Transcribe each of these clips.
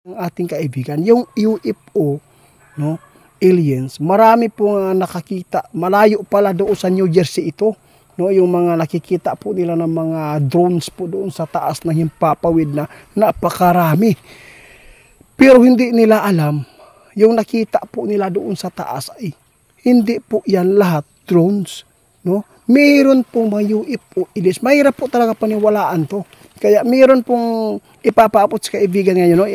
Ang ating kaibigan, yung UFO, no, aliens, marami pong nakakita, malayo pala doon sa New Jersey ito, no, yung mga nakikita po nila ng mga drones po doon sa taas na himpapawid na napakarami. Pero hindi nila alam, yung nakita po nila doon sa taas ay hindi po yan lahat drones, no. Mayroon pong mga UFO aliens, mahirap po talaga paniwalaan to. Kaya mayroon pong ipapaabot sa kaibigan ngayon, no?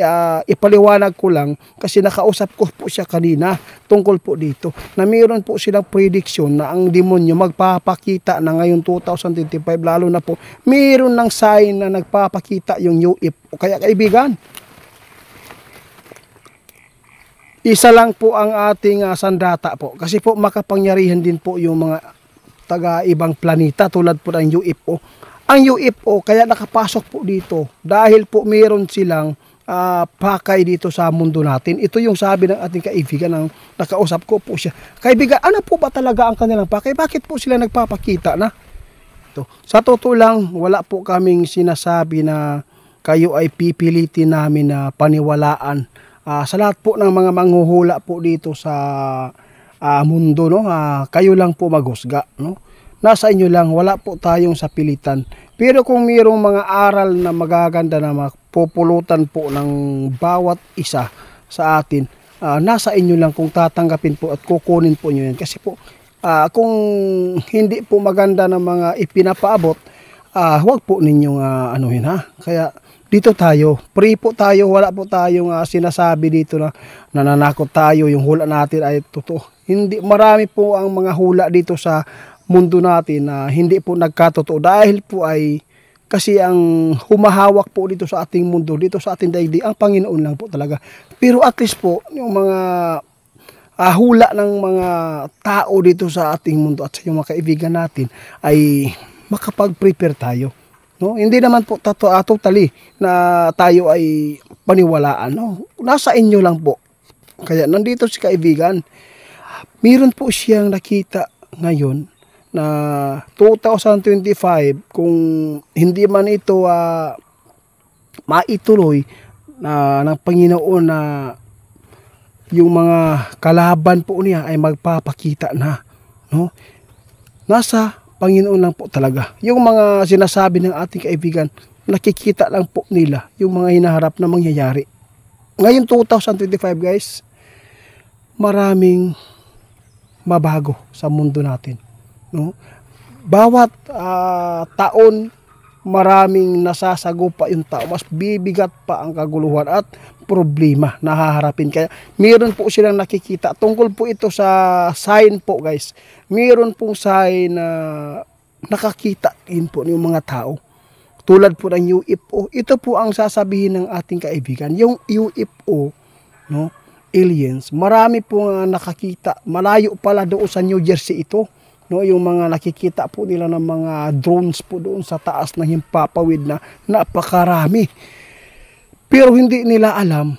Ipaliwanag ko lang kasi nakausap ko po siya kanina tungkol po dito na mayroon po silang prediction na ang demonyo magpapakita na ngayon 2025, lalo na po mayroon ng sign na nagpapakita yung UFO. Kaya kaibigan, isa lang po ang ating sandata po kasi po makapangyarihan din po yung mga taga ibang planeta tulad po ng UFO. Ang UFO kaya nakapasok po dito dahil po mayroon silang pakay dito sa mundo natin. Ito yung sabi ng ating kaibigan ng nakausap ko po siya. Kaibigan, ano po ba talaga ang kanilang pakay? Bakit po sila nagpapakita na? Ito. Sa totoo lang, wala po kaming sinasabi na kayo ay pipilitin namin na paniwalaan. Sa lahat po ng mga manghuhula po dito sa mundo, no? Kayo lang po maghusga, no? Nasa inyo lang, wala po tayong sapilitan. Pero kung mayroong mga aral na magaganda na mapupulutan po ng bawat isa sa atin, nasa inyo lang kung tatanggapin po at kukunin po nyo yan. Kasi po, kung hindi po maganda ng mga ipinapaabot, huwag po ninyong anuhin ha. Kaya dito tayo, free po tayo, wala po tayong sinasabi dito na nananakot tayo, yung hula natin ay totoo. Hindi, marami po ang mga hula dito sa mundo natin na hindi po nagkatotoo dahil po ay kasi ang humahawak po dito sa ating mundo, dito sa ating daigdig, ang Panginoon lang po talaga. Pero at least po, yung mga hula ng mga tao dito sa ating mundo at sa yung mga kaibigan natin ay makapag-prepare tayo. No? Hindi naman po totally na tayo ay paniwalaan. No? Nasa inyo lang po. Kaya nandito si kaibigan, meron po siyang nakita ngayon na 2025, kung hindi man ito maituloy ng Panginoon na yung mga kalaban po niya ay magpapakita na, no? Nasa Panginoon lang po talaga. Yung mga sinasabi ng ating kaibigan, nakikita lang po nila yung mga hinaharap na mangyayari. Ngayon 2025 guys, maraming mabago sa mundo natin. No? Bawat taon maraming nasasagupa yung tao, mas bibigat pa ang kaguluhan at problema na haharapin. Kaya mayroon po silang nakikita tungkol po ito sa sign po guys. Mayroon pong sign na nakakita din po ng mga tao tulad po ng UFO. Ito po ang sasabihin ng ating kaibigan, yung UFO, no, aliens, marami pong nakakita, malayo pala doon sa New Jersey ito, no, yung mga nakikita po nila ng mga drones po doon sa taas na himpapawid na napakarami. Pero hindi nila alam,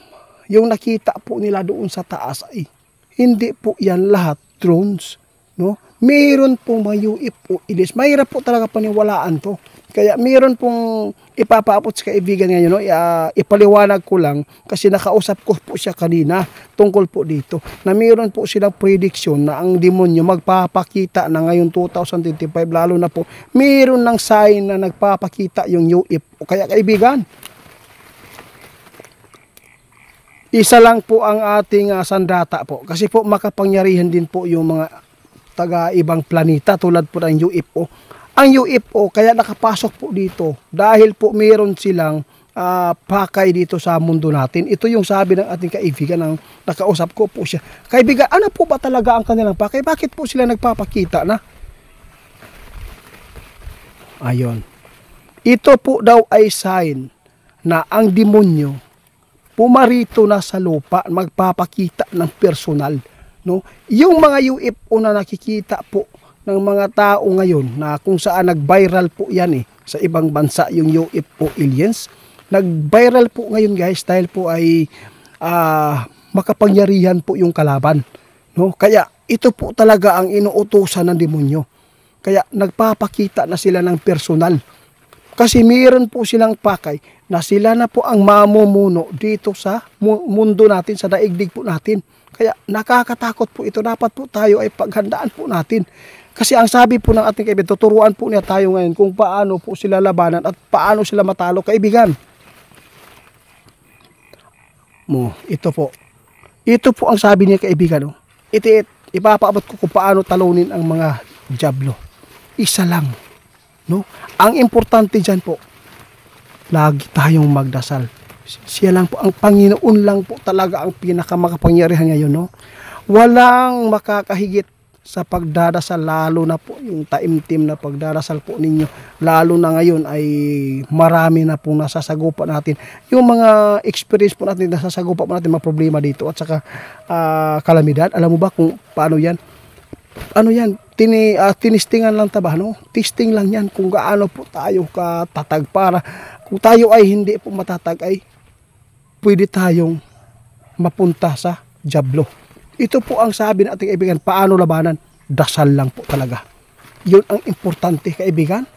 yung nakita po nila doon sa taas ay hindi po yan lahat drones, no. Mayroon pong mga UFO aliens, mahirap po talaga paniwalaan to. Kaya mayroon pong ipapaabot sa kaibigan ngayon, no? Ipaliwanag ko lang kasi nakausap ko po siya kanina tungkol po dito na mayroon po silang prediction na ang demonyo magpapakita na ngayon 2025, lalo na po mayroon ng sign na nagpapakita yung UFO. Kaya kaibigan, isa lang po ang ating sandata po kasi po makapangyarihan din po yung mga taga ibang planeta tulad po ng UFO. Ang UFO kaya nakapasok po dito dahil po mayroon silang pakay dito sa mundo natin. Ito yung sabi ng ating kaibigan ng nakausap ko po siya. Kaibigan, ano po ba talaga ang kanilang pakay? Bakit po sila nagpapakita na? Ayon. Ito po daw ay sign na ang demonyo pumarito na sa lupa, magpapakita ng personal. No? Yung mga UFO na nakikita po ng mga tao ngayon na kung saan nag-viral po yan sa ibang bansa yung UFO aliens. Nag-viral po ngayon guys dahil po ay makapangyarihan po yung kalaban. No? Kaya ito po talaga ang inuutusan ng demonyo. Kaya nagpapakita na sila ng personal. Kasi mayroon po silang pakay na sila na po ang mamumuno dito sa mundo natin, sa daigdig po natin. Kaya nakakatakot po ito. Dapat po tayo ay paghandaan po natin. Kasi ang sabi po ng ating kaibigan, tuturuan po niya tayo ngayon kung paano po sila labanan at paano sila matalo, kaibigan. Ito po. Ito po ang sabi niya, kaibigan. Ipapaabot ko kung paano talunin ang mga Diablo. Isa lang. No? Ang importante dyan po, lagi tayong magdasal. Siya lang po, ang Panginoon lang po talaga ang pinakamakapangyarihan ngayon. No? Walang makakahigit sa pagdadasal, lalo na po yung taimtim na pagdadasal po ninyo. Lalo na ngayon ay marami na pong nasasagupan natin. Yung mga experience po natin, nasasagupan po natin mga problema dito at saka kalamidad. Alam mo ba kung paano yan? Ano yan? Tinistingan lang taba, no? Testing lang yan kung gaano po tayo katatag para kung tayo ay hindi po matatag ay pwede tayong mapunta sa Diablo. Ito po ang sabi ng ating kaibigan, paano labanan? Dasal lang po talaga. Yun ang importante, kaibigan.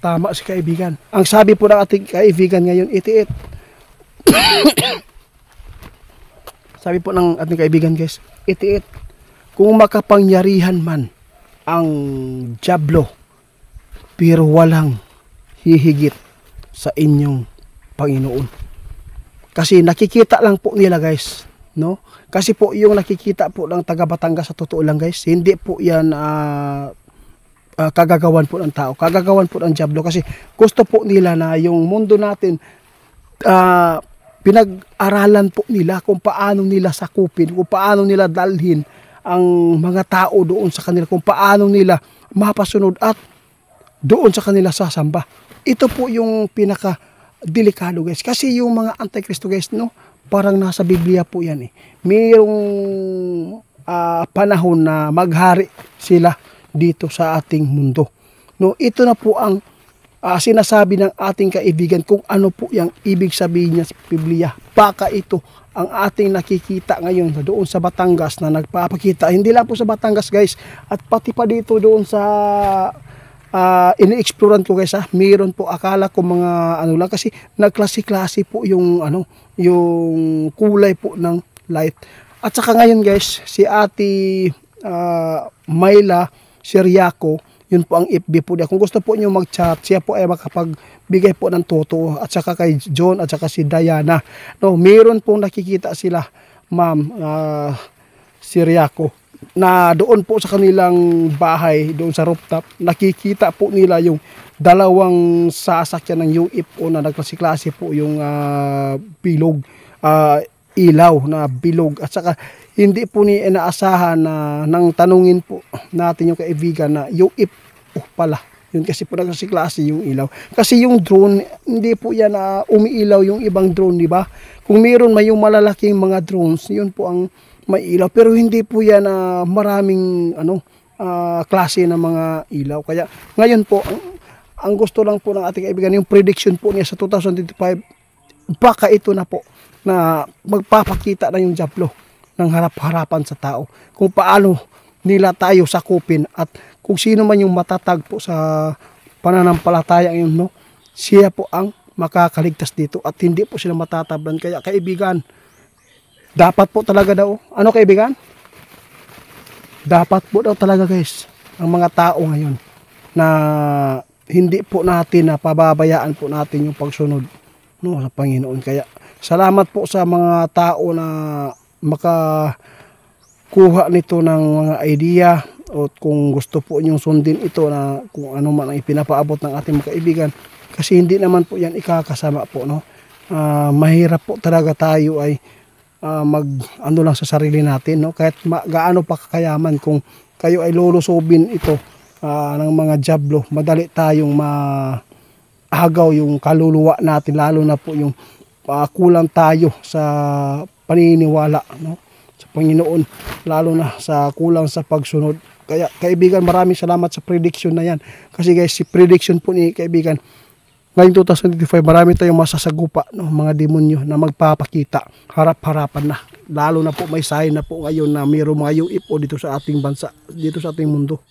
Tama si kaibigan. Ang sabi po ng ating kaibigan ngayon, itiit. Sabi po ng ating kaibigan, guys, itiit. Kung makapangyarihan man ang Diablo, pero walang hihigit sa inyong Panginoon. Kasi nakikita lang po nila, guys, no? Kasi po yung nakikita po ng taga Batangas sa totoo lang, guys, hindi po yan kagagawan po ng tao, kagagawan po ng Diablo, kasi gusto po nila na yung mundo natin pinag-aralan po nila kung paano nila sakupin, kung paano nila dalhin ang mga tao doon sa kanila, kung paano nila mapasunod at doon sa kanila sasamba. Ito po yung pinaka-delikado, guys. Kasi yung mga Antikristo, guys, no, parang nasa Biblia po yan. Mayroong panahon na maghari sila dito sa ating mundo. No, ito na po ang sinasabi ng ating kaibigan kung ano po yung ibig sabihin niya sa Biblia. Baka ito ang ating nakikita ngayon doon sa Batangas na nagpapakita. Hindi lang po sa Batangas, guys, at pati pa dito doon sa ini-exploran ko, guys, mayroon po, akala ko mga ano lang kasi nagklase-klase po yung yung kulay po ng light. At saka ngayon, guys, si Ate Myla Siriaco, yun po ang FB po niya. Kung gusto po niyo mag-chat, siya po ay makapagbigay po ng toto. At saka kay John at saka si Diana. No, mayroon pong nakikita sila, Ma'am Siriaco, na doon po sa kanilang bahay, doon sa rooftop, nakikita po nila yung dalawang sasakyan ng UFO na nagklase-klase po yung bilog, ilaw na bilog. At saka hindi po ni inaasahan na nang tanungin po natin yung kaibigan na UFO pala. Yun kasi po nagklase-klase yung ilaw. Kasi yung drone, hindi po yan umiilaw yung ibang drone, di ba? Kung mayroon may yung malalaking mga drones, yun po ang may ilaw, pero hindi po yan maraming klase ng mga ilaw. Kaya ngayon po ang gusto lang po ng ating kaibigan, yung prediction po niya sa 2025, baka ito na po na magpapakita na yung Diablo ng harap-harapan sa tao kung paano nila tayo sakupin at kung sino man yung matatag po sa pananampalataya ngayon, no, siya po ang makakaligtas dito at hindi po sila matatablan. Kaya kaibigan, dapat po talaga daw, ano kaibigan? Dapat po daw talaga, guys, ang mga tao ngayon na hindi po natin na pababayaan po natin yung pagsunod, no, sa Panginoon. Kaya salamat po sa mga tao na makakuha nito ng mga idea o kung gusto po ninyong sundin ito na kung ano man ang ipinapaabot ng ating mga kaibigan. Kasi hindi naman po yan ikakasama po, no. Mahirap po talaga tayo ay ano lang sa sarili natin, no, kahit gaano pa kakayaman, kung kayo ay lulusobin ito ng mga Diablo, madali tayong mahagaw yung kaluluwa natin, lalo na po yung kulang tayo sa paniniwala, no, sa Panginoon, lalo na sa kulang sa pagsunod. Kaya kaibigan, maraming salamat sa prediction na yan, kasi guys, si prediction po ni kaibigan ngayong 2025, marami tayong masasagupa, no, mga demonyo na magpapakita harap-harapan na. Lalo na po may sign na po ngayon na mayroong mga UFO dito sa ating bansa, dito sa ating mundo.